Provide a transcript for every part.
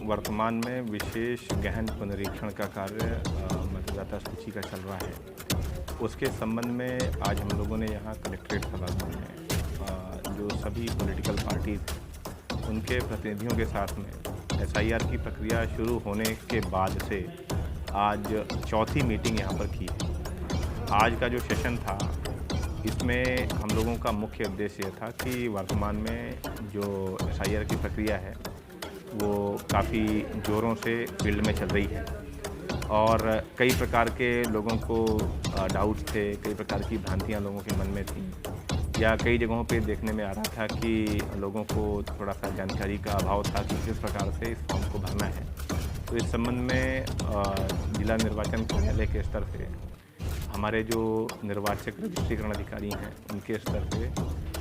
वर्तमान में विशेष गहन पुनरीक्षण का कार्य मतदाता सूची का चल रहा है। उसके संबंध में आज हम लोगों ने यहाँ कलेक्ट्रेट सभागार में जो सभी पॉलिटिकल पार्टीज उनके प्रतिनिधियों के साथ में एसआईआर की प्रक्रिया शुरू होने के बाद से आज चौथी मीटिंग यहाँ पर की है। आज का जो सेशन था इसमें हम लोगों का मुख्य उद्देश्य यह था कि वर्तमान में जो एसआईआर की प्रक्रिया है वो काफ़ी ज़ोरों से फील्ड में चल रही है और कई प्रकार के लोगों को डाउट्स थे, कई प्रकार की भ्रांतियाँ लोगों के मन में थी या कई जगहों पे देखने में आ रहा था कि लोगों को थोड़ा सा जानकारी का अभाव था कि किस प्रकार से इस फॉर्म को भरना है। तो इस संबंध में जिला निर्वाचन कार्यालय के स्तर से हमारे जो निर्वाचक रजिस्ट्रीकरण अधिकारी हैं उनके स्तर से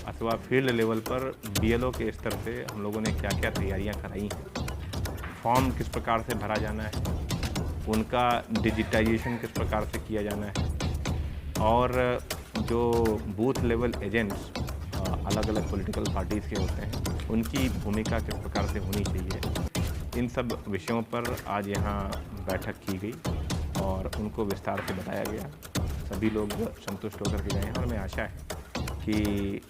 अथवा फील्ड लेवल पर बीएलओ के स्तर से हम लोगों ने क्या क्या तैयारियां कराई हैं, फॉर्म किस प्रकार से भरा जाना है, उनका डिजिटाइजेशन किस प्रकार से किया जाना है और जो बूथ लेवल एजेंट्स अलग अलग पॉलिटिकल पार्टीज़ के होते हैं उनकी भूमिका किस प्रकार से होनी चाहिए, इन सब विषयों पर आज यहाँ बैठक की गई और उनको विस्तार से बताया गया। सभी लोग संतुष्ट होकर के गए हैं और हमें आशा है कि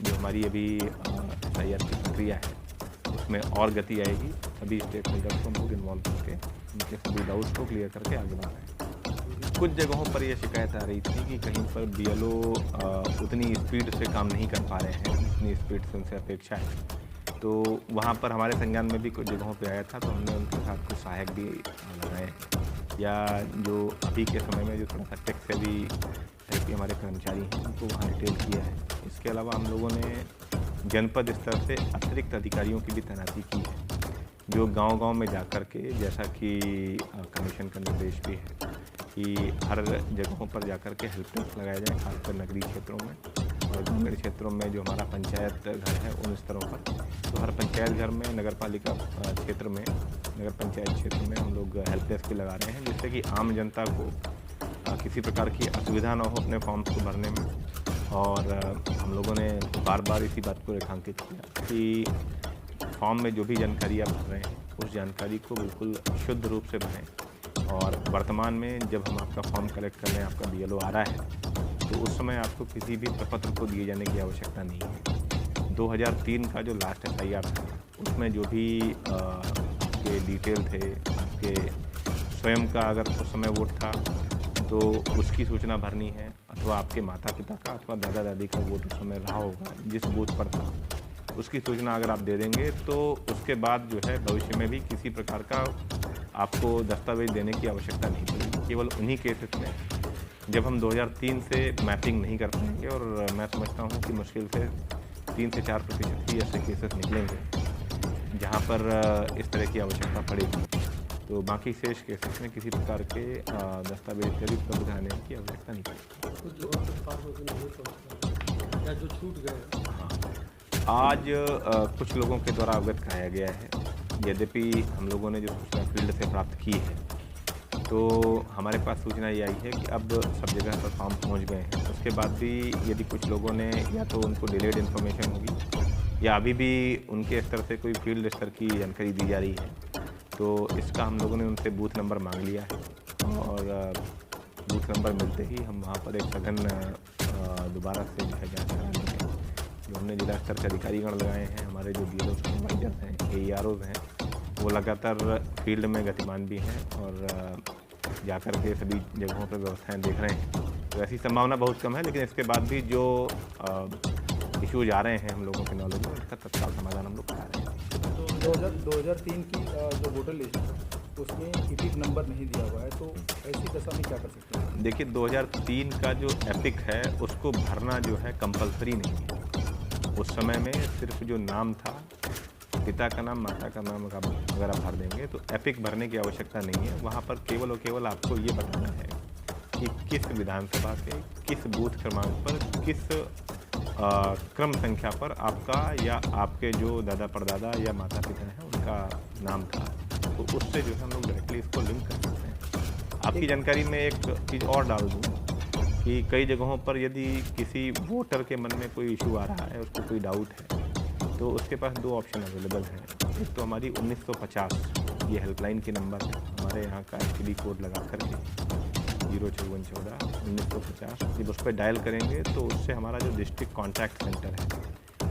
जो हमारी अभी एसआईआर की प्रक्रिया है उसमें और गति आएगी। सभी स्टेक होल्डर्स को हम लोग इन्वॉल्व करके उनके सभी डाउट्स को क्लियर करके आगे बढ़ रहे हैं। कुछ जगहों पर यह शिकायत आ रही थी कि कहीं पर बीएलओ उतनी स्पीड से काम नहीं कर पा रहे हैं जितनी स्पीड से उनसे अपेक्षा है। तो वहाँ पर हमारे संज्ञान में भी कुछ जगहों पे आया था तो हमने उनके साथ कुछ सहायक भी लगाए या जो अभी के समय में जो थोड़ा सा टेक से भी हमारे कर्मचारी हैं उनको वहाँ डिटेल किया है। इसके अलावा हम लोगों ने जनपद स्तर से अतिरिक्त अधिकारियों की भी तैनाती की है जो गांव-गांव में जाकर के, जैसा कि कमीशन का निर्देश भी है कि हर जगहों पर जाकर के हेल्प डेस्क लगाया जाए, खासकर नगरीय क्षेत्रों में और ग्रामीण क्षेत्रों में जो हमारा पंचायत घर है उन स्तरों पर। तो हर पंचायत घर में, नगर पालिका क्षेत्र में, नगर पंचायत क्षेत्र में हम लोग हेल्प डेस्क भी लगा रहे हैं जिससे कि आम जनता को किसी प्रकार की असुविधा ना हो अपने फॉर्म्स को भरने में। और हम लोगों ने बार बार इसी बात को रेखांकित किया कि फॉर्म में जो भी जानकारी आप भर रहे हैं उस जानकारी को बिल्कुल शुद्ध रूप से भरें। और वर्तमान में जब हम आपका फॉर्म कलेक्ट करने आपका बीएलओ आ रहा है तो उस समय आपको किसी भी प्रपत्र को दिए जाने की आवश्यकता नहीं है। 2003 का जो लास्ट एसआईआर था उसमें जो भी आपके डिटेल थे, आपके स्वयं का अगर उस समय वोट था तो उसकी सूचना भरनी है अथवा आपके माता पिता का अथवा दादा दादी का वोट उस समय रहा होगा जिस बूथ पर था उसकी सूचना अगर आप दे देंगे तो उसके बाद जो है भविष्य में भी किसी प्रकार का आपको दस्तावेज देने की आवश्यकता नहीं पड़ेगी। केवल उन्हीं केसेस में जब हम 2003 से मैपिंग नहीं कर पाएंगे और मैं समझता हूँ कि मुश्किल से 3 से 4% ही ऐसे केसेस निकलेंगे जहाँ पर इस तरह की आवश्यकता पड़ेगी। तो बाकी शेष केसेस में किसी प्रकार के दस्तावेज के भी उपलब्ध कराने की आवश्यकता नहीं पड़ेगी। जो छूट गए हाँ, आज कुछ लोगों के द्वारा अवगत कराया गया है। यद्यपि हम लोगों ने जो सूचना फील्ड से प्राप्त की है तो हमारे पास सूचना ये आई है कि अब सब जगह पर फॉर्म पहुंच गए हैं। उसके बाद भी यदि कुछ लोगों ने या तो उनको डिलेड इन्फॉर्मेशन होगी या अभी भी उनके स्तर से कोई फील्ड स्तर की जानकारी दी जा रही है तो इसका हम लोगों ने उनसे बूथ नंबर मांग लिया है और बूथ नंबर मिलते ही हम वहाँ पर एक सघन दोबारा से जो है जाँच करा लेंगे। जो हमने जिला स्तर के अधिकारीगण लगाए हैं, हमारे जो बीएलओ सुपरवाइजर्स हैं, एईआरओज हैं, वो लगातार फील्ड में गतिमान भी हैं और जाकर के सभी जगहों पर व्यवस्थाएं देख रहे हैं। तो ऐसी संभावना बहुत कम है, लेकिन इसके बाद भी जो इश्यूज आ रहे हैं हम लोगों के नॉलेज में उसका तत्काल समाधान हम लोग करा रहे हैं। तो 2003 की जो वोटर लिस्ट है उसमें एपिक नंबर नहीं दिया हुआ है, तो ऐसी दशा में क्या कर सकते हैं? देखिए 2003 का जो एपिक है उसको भरना जो है कंपलसरी नहीं है। उस समय में सिर्फ जो नाम था, पिता का नाम, माता का नाम अगर आप भर देंगे तो एपिक भरने की आवश्यकता नहीं है। वहाँ पर केवल और केवल आपको ये बताना है कि किस विधानसभा के किस बूथ क्रमांक पर किस क्रम संख्या पर आपका या आपके जो दादा परदादा या माता पिता हैं उनका नाम था। तो उससे जो है हम लोग डायरेक्टली इसको लिंक कर सकते हैं। आपकी जानकारी में एक चीज़ और डाल दूँ कि कई जगहों पर यदि किसी वोटर के मन में कोई इशू आ रहा है, उसको कोई डाउट है, तो उसके पास 2 ऑप्शन अवेलेबल हैं। एक तो हमारी 1950 ये हेल्पलाइन के नंबर है हमारे यहाँ का STD कोड लगा करके 05414-1950 जब उस पर डायल करेंगे तो उससे हमारा जो डिस्ट्रिक्ट कॉन्टैक्ट सेंटर है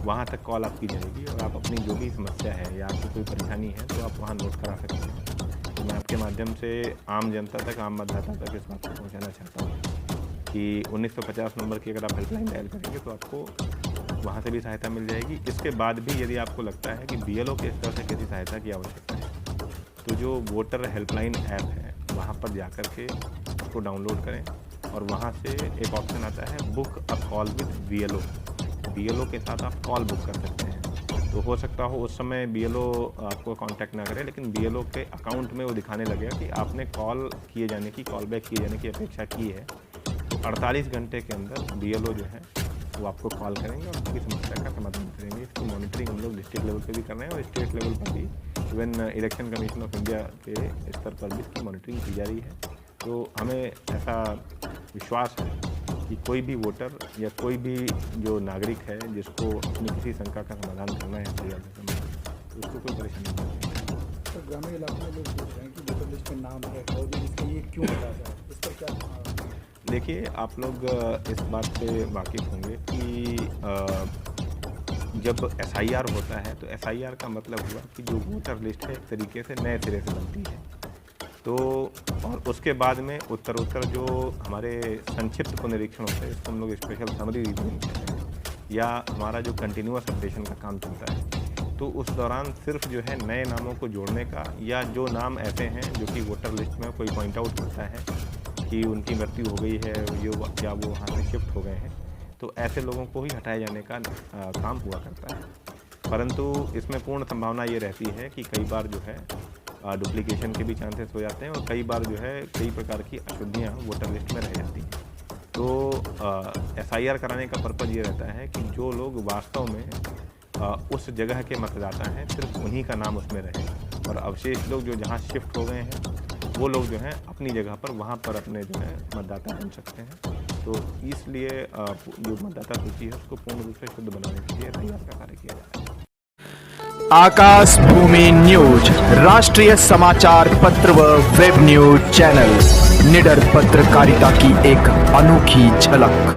वहाँ तक कॉल आपकी जाएगी और आप अपनी जो भी समस्या है या आपको कोई परेशानी है तो आप वहाँ नोट करा सकते हैं। तो मैं आपके माध्यम से आम जनता तक, आम मतदाता तक इस बात को पहुँचाना चाहता हूँ कि 1950 नंबर की अगर आप हेल्पलाइन डायल करेंगे तो आपको वहाँ से भी सहायता मिल जाएगी। इसके बाद भी यदि आपको लगता है कि BLO के स्तर से किसी सहायता की आवश्यकता है तो जो वोटर हेल्पलाइन ऐप है वहाँ पर जा कर के उसको डाउनलोड करें और वहाँ से एक ऑप्शन आता है book a call with BLO के साथ आप कॉल बुक कर सकते हैं। तो हो सकता हो उस समय BLO आपको कांटेक्ट ना करे, लेकिन BLO के अकाउंट में वो दिखाने लगेगा कि आपने कॉल बैक किए जाने की अपेक्षा की है। तो 48 घंटे के अंदर BLO जो है वो आपको कॉल करेंगे और उसकी समस्या का समाधान करेंगे। इसकी मॉनिटरिंग हम लोग डिस्ट्रिक्ट लेवल पे भी कर रहे हैं और स्टेट लेवल पर भी even election commission of India के स्तर पर भी इसकी मॉनिटरिंग की जा रही है। तो हमें ऐसा विश्वास है कि कोई भी वोटर या कोई भी जो नागरिक है जिसको अपनी किसी शंका का समाधान करना है तो उसको कोई परेशानी नहीं है। तो ग्रामीण इलाकों में लोग पूछ रहे हैं कि वोटर लिस्ट में नाम है और इसका ये क्यों हटा जाए, इस पर क्या? देखिए, आप लोग इस बात से वाकिफ़ होंगे कि जब SIR होता है तो SIR का मतलब हुआ कि जो वोटर लिस्ट है एक तरीके से नए सिरे से बनती है। तो और उसके बाद में उत्तर जो हमारे संक्षिप्त पुनरीक्षण होता है, इसको हम लोग स्पेशल समरी रिव्यूइंग कहते हैं, या हमारा जो कंटिन्यूअस अपडेशन का काम चलता है, तो उस दौरान सिर्फ जो है नए नामों को जोड़ने का, या जो नाम ऐसे हैं जो कि वोटर लिस्ट में कोई पॉइंट आउट करता है कि उनकी मृत्यु हो गई है या वो वहाँ से शिफ्ट हो गए हैं, तो ऐसे लोगों को ही हटाए जाने का काम हुआ करता है। परंतु इसमें पूर्ण संभावना ये रहती है कि कई बार जो है डुप्लीकेशन के भी चांसेस हो जाते हैं और कई बार जो है कई प्रकार की अशुद्धियाँ वोटर लिस्ट में रह जाती हैं। तो SIR कराने का पर्पज़ ये रहता है कि जो लोग वास्तव में उस जगह के मतदाता हैं सिर्फ उन्हीं का नाम उसमें रहे और अवशेष लोग जो जहाँ शिफ्ट हो गए हैं वो लोग जो हैं अपनी जगह पर वहाँ पर अपने जो है मतदाता बन सकते हैं। तो इसलिए जो मतदाता सूची है उसको पूर्ण रूप से शुद्ध बनाने के लिए SIR का कार्य किया जा रहा है। आकाश भूमि न्यूज राष्ट्रीय समाचार पत्र व वेब न्यूज चैनल, निडर पत्रकारिता की एक अनोखी झलक।